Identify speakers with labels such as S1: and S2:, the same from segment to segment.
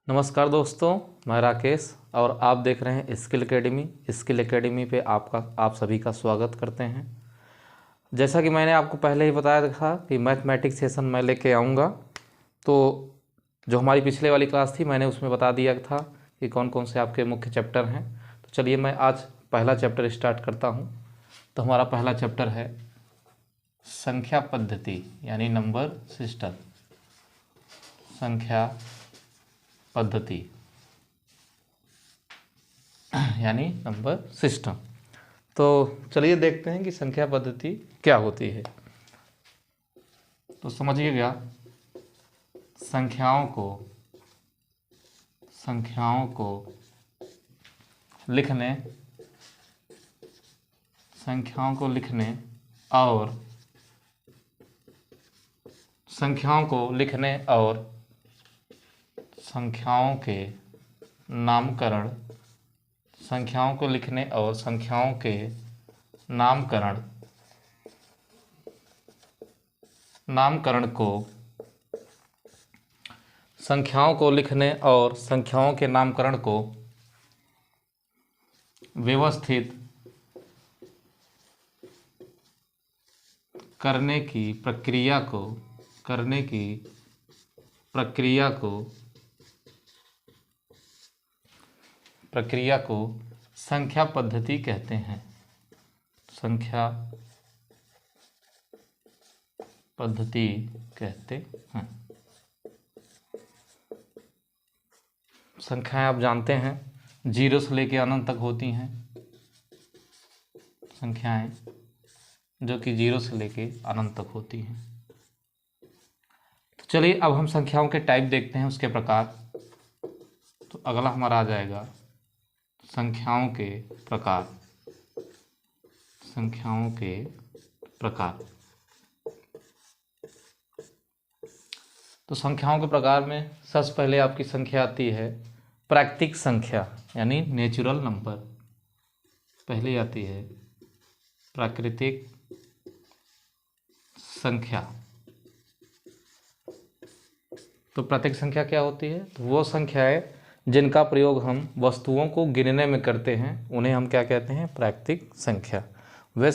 S1: नमस्कार दोस्तों, मैं राकेश और आप देख रहे हैं स्किल एकेडमी। स्किल एकेडमी पे आप सभी का स्वागत करते हैं। जैसा कि मैंने आपको पहले ही बताया था कि मैथमेटिक्स सेशन मैं लेके आऊँगा, तो जो हमारी पिछले वाली क्लास थी मैंने उसमें बता दिया था कि कौन कौन से आपके मुख्य चैप्टर हैं। तो चलिए मैं आज पहला चैप्टर स्टार्ट करता हूँ। तो हमारा पहला चैप्टर है संख्या पद्धति यानी नंबर सिस्टम। संख्या पद्धति यानी नंबर सिस्टम। तो चलिए देखते हैं कि संख्या पद्धति क्या होती है। तो समझिएगा, संख्याओं को लिखने और संख्याओं के नामकरण को व्यवस्थित करने की प्रक्रिया को संख्या पद्धति कहते हैं। संख्या पद्धति कहते हैं। संख्याएं आप जानते हैं 0 से लेकर अनंत तक होती हैं। संख्याएं जो कि 0 से लेकर अनंत तक होती हैं। तो चलिए अब हम संख्याओं के टाइप देखते हैं, उसके प्रकार। तो अगला हमारा आ जाएगा संख्याओं के प्रकार। तो संख्याओं के प्रकार में सबसे पहले आपकी संख्या आती है प्राकृतिक संख्या यानी नेचुरल नंबर। पहले आती है प्राकृतिक संख्या। तो प्राकृतिक संख्या क्या होती है? तो वो संख्याएं जिनका प्रयोग हम वस्तुओं को गिनने में करते हैं उन्हें हम क्या कहते हैं? प्राकृतिक संख्या। वे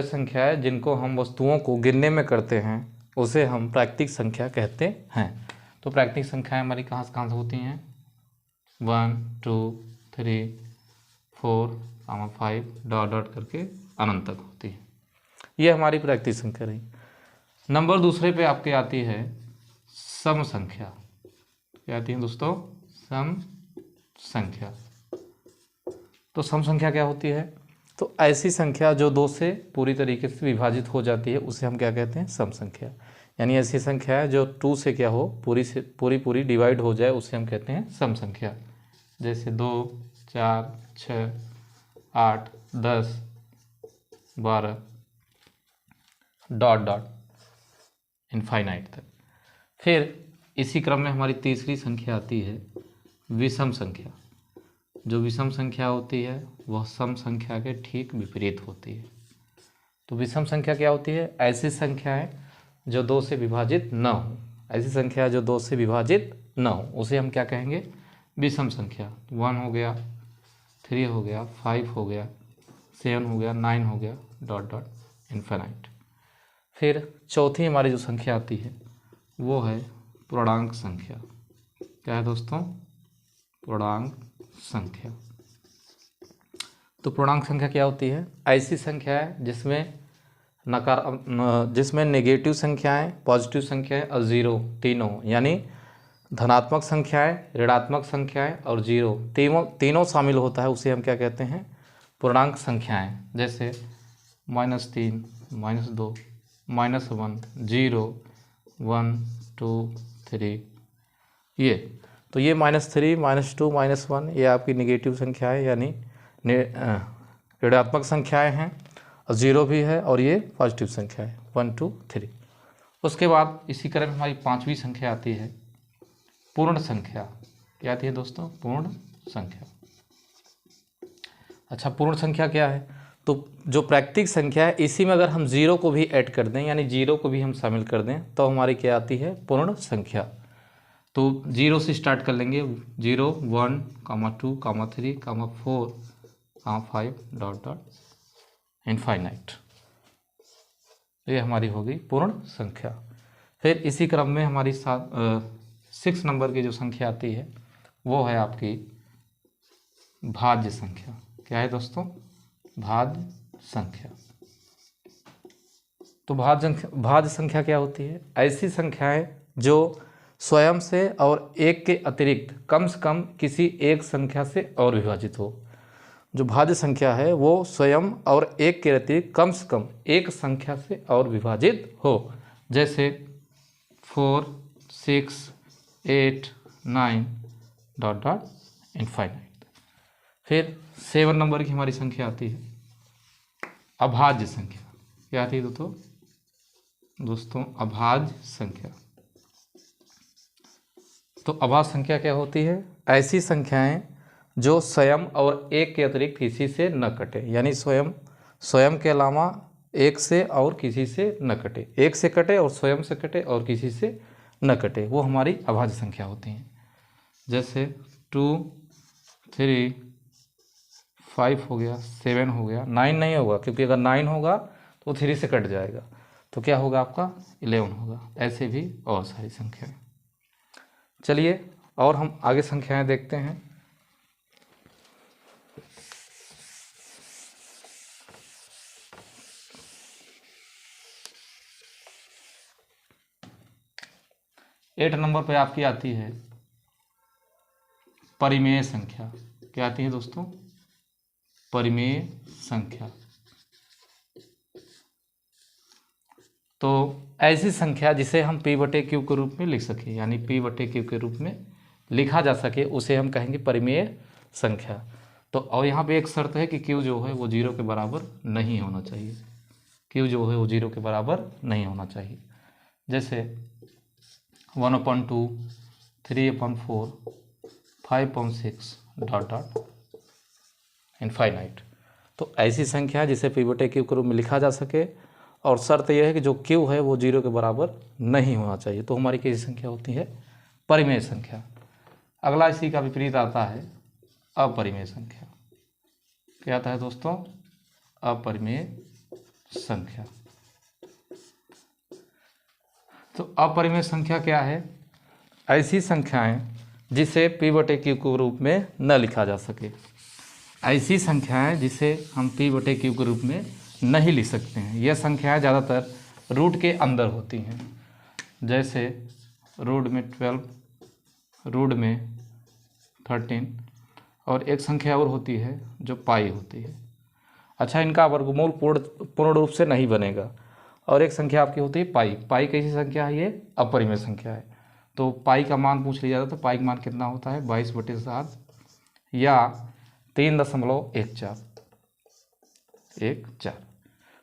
S1: संख्याएं जिनको हम वस्तुओं को गिनने में करते हैं उसे हम प्राकृतिक संख्या कहते हैं। तो प्राकृतिक संख्याएं हमारी कहाँ से होती हैं? 1 2 3 4 5 डॉट डॉट करके अनंत तक होती है। ये हमारी प्राकृतिक संख्या रही। नंबर दूसरे पे आपके आती है सम संख्या। क्या आती है दोस्तों? सम संख्या। तो सम संख्या क्या होती है? तो ऐसी संख्या जो 2 से पूरी तरीके से विभाजित हो जाती है उसे हम क्या कहते हैं? सम संख्या। यानी ऐसी संख्या है जो 2 से क्या हो, पूरी डिवाइड हो जाए, उसे हम कहते हैं सम संख्या। जैसे 2 4 6 8 10 12 डॉट डॉट इनफाइनाइट तक। फिर इसी क्रम में हमारी तीसरी संख्या आती है विषम संख्या। जो विषम संख्या होती है वह सम संख्या के ठीक विपरीत होती है। तो विषम संख्या क्या होती है? ऐसी संख्याएं जो 2 से विभाजित न हो। ऐसी संख्या जो 2 से विभाजित न हो उसे हम क्या कहेंगे? विषम संख्या। 1 हो गया, 3 हो गया, 5 हो गया, 7 हो गया, 9 हो गया, डॉट डॉट इनफाइनाइट। फिर चौथी हमारी जो संख्या आती है वो है पूर्णांक संख्या। क्या है दोस्तों? पूर्णांक संख्या। तो पूर्णांक संख्या क्या होती है? ऐसी संख्या है जिसमें नेगेटिव संख्याएं, पॉजिटिव संख्याएं और जीरो तीनों, यानी धनात्मक संख्याएं, ऋणात्मक संख्याएं और जीरो तीनों शामिल होता है, उसे हम क्या कहते हैं? पूर्णांक संख्याएं। जैसे -3 -2 -1 0 1 2 3 ये। तो ये -3 -2 -1 ये आपकी नेगेटिव संख्याएं यानी ऋणात्मक संख्याएं हैं, और जीरो भी है, और ये पॉजिटिव संख्या है 1 2 3। उसके बाद इसी क्रम में हमारी पांचवी संख्या आती है पूर्ण संख्या। क्या आती है दोस्तों? पूर्ण संख्या। अच्छा, पूर्ण संख्या क्या है? तो जो प्राकृतिक संख्या है इसी में अगर हम जीरो को भी ऐड कर दें, यानी जीरो को भी हम शामिल कर दें, तो हमारी क्या आती है? पूर्ण संख्या। तो 0 से स्टार्ट कर लेंगे, 0 1 2 3 4 5 डॉट डॉट इनफाइनाइट। ये हमारी होगी पूर्ण संख्या। फिर इसी क्रम में हमारी 6 नंबर की जो संख्या आती है वो है आपकी भाज्य संख्या। क्या है दोस्तों? भाज्य संख्या। तो भाज्य संख्या क्या होती है? ऐसी संख्याएं जो स्वयं से और एक के अतिरिक्त कम से कम किसी एक संख्या से और विभाजित हो। जो भाज्य संख्या है वो स्वयं और एक के अतिरिक्त कम से कम एक संख्या से और विभाजित हो। जैसे 4 6 8 9 डॉट डॉट इनफाइनाइट। फिर 7 नंबर की हमारी संख्या आती है अभाज्य संख्या। क्या आती है दोस्तों? अभाज्य संख्या। तो अभाज्य संख्या क्या होती है? ऐसी संख्याएं जो स्वयं और एक के अतिरिक्त किसी से न कटे, यानी स्वयं के अलावा एक से और किसी से न कटे, एक से कटे और स्वयं से कटे और किसी से न कटे, वो हमारी अभाज्य संख्या होती हैं। जैसे 2 3 5 हो गया, 7 हो गया, 9 नहीं होगा, क्योंकि अगर 9 होगा तो 3 से कट जाएगा, तो क्या होगा आपका? 11 होगा। ऐसे भी और सारी संख्याएं। चलिए और हम आगे संख्याएं देखते हैं। एट नंबर पे आपकी आती है परिमेय संख्या। क्या आती है दोस्तों? परिमेय संख्या। तो ऐसी संख्या जिसे हम p/q के रूप में लिख सकें, यानी p/q के रूप में लिखा जा सके, उसे हम कहेंगे परिमेय संख्या। तो और यहाँ पे एक शर्त है कि q जो है वो 0 के बराबर नहीं होना चाहिए। q जो है वो 0 के बराबर नहीं होना चाहिए। जैसे 1/2 3/4 5/6 डॉट डॉट इनफाइनाइट। तो ऐसी संख्या जिसे p/q के रूप में लिखा जा सके, और शर्त यह है कि जो q है वो 0 के बराबर नहीं होना चाहिए, तो हमारी कैसी संख्या होती है? परिमेय संख्या। अगला इसी का विपरीत आता है अपरिमेय संख्या। क्या आता है दोस्तों? अपरिमेय संख्या। तो अपरिमेय संख्या क्या है? ऐसी संख्याएं जिसे p/q के रूप में न लिखा जा सके। ऐसी संख्याएं जिसे हम p/q के रूप में नहीं लिख सकते हैं। यह संख्याएं ज़्यादातर रूट के अंदर होती हैं। जैसे रूट में 12, रूट में 13, और एक संख्या और होती है जो पाई होती है। अच्छा, इनका वर्गमूल पूर्ण रूप से नहीं बनेगा। और एक संख्या आपकी होती है पाई। पाई कैसी संख्या है? ये अपरिमेय संख्या है। तो पाई का मान पूछ लिया जाता है, तो पाई का मान कितना होता है? 22/7 या 3.14।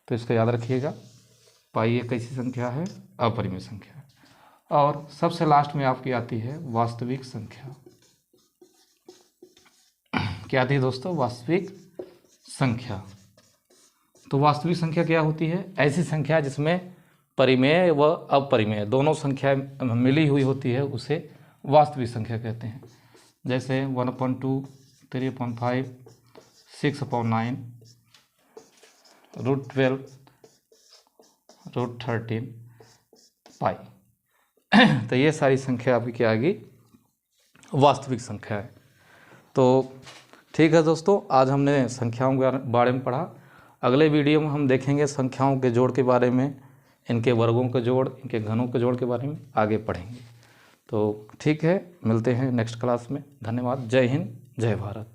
S1: तो इसको याद रखिएगा, पाई एक कैसी संख्या है? अपरिमेय संख्या है। और सबसे लास्ट में आपकी आती है वास्तविक संख्या। क्या आती है दोस्तों? वास्तविक संख्या। तो वास्तविक संख्या क्या होती है? ऐसी संख्या जिसमें परिमेय व अपरिमेय दोनों संख्याएं मिली हुई होती है, उसे वास्तविक संख्या कहते हैं। जैसे 1/2 3/5 6/9 √12 √13 पाई। तो ये सारी संख्या आपकी क्या आएगी? वास्तविक संख्या है। तो ठीक है दोस्तों, आज हमने संख्याओं के बारे में पढ़ा। अगले वीडियो में हम देखेंगे संख्याओं के जोड़ के बारे में, इनके वर्गों के जोड़, इनके घनों के जोड़ के बारे में आगे पढ़ेंगे। तो ठीक है, मिलते हैं नेक्स्ट क्लास में। धन्यवाद। जय हिंद, जय भारत।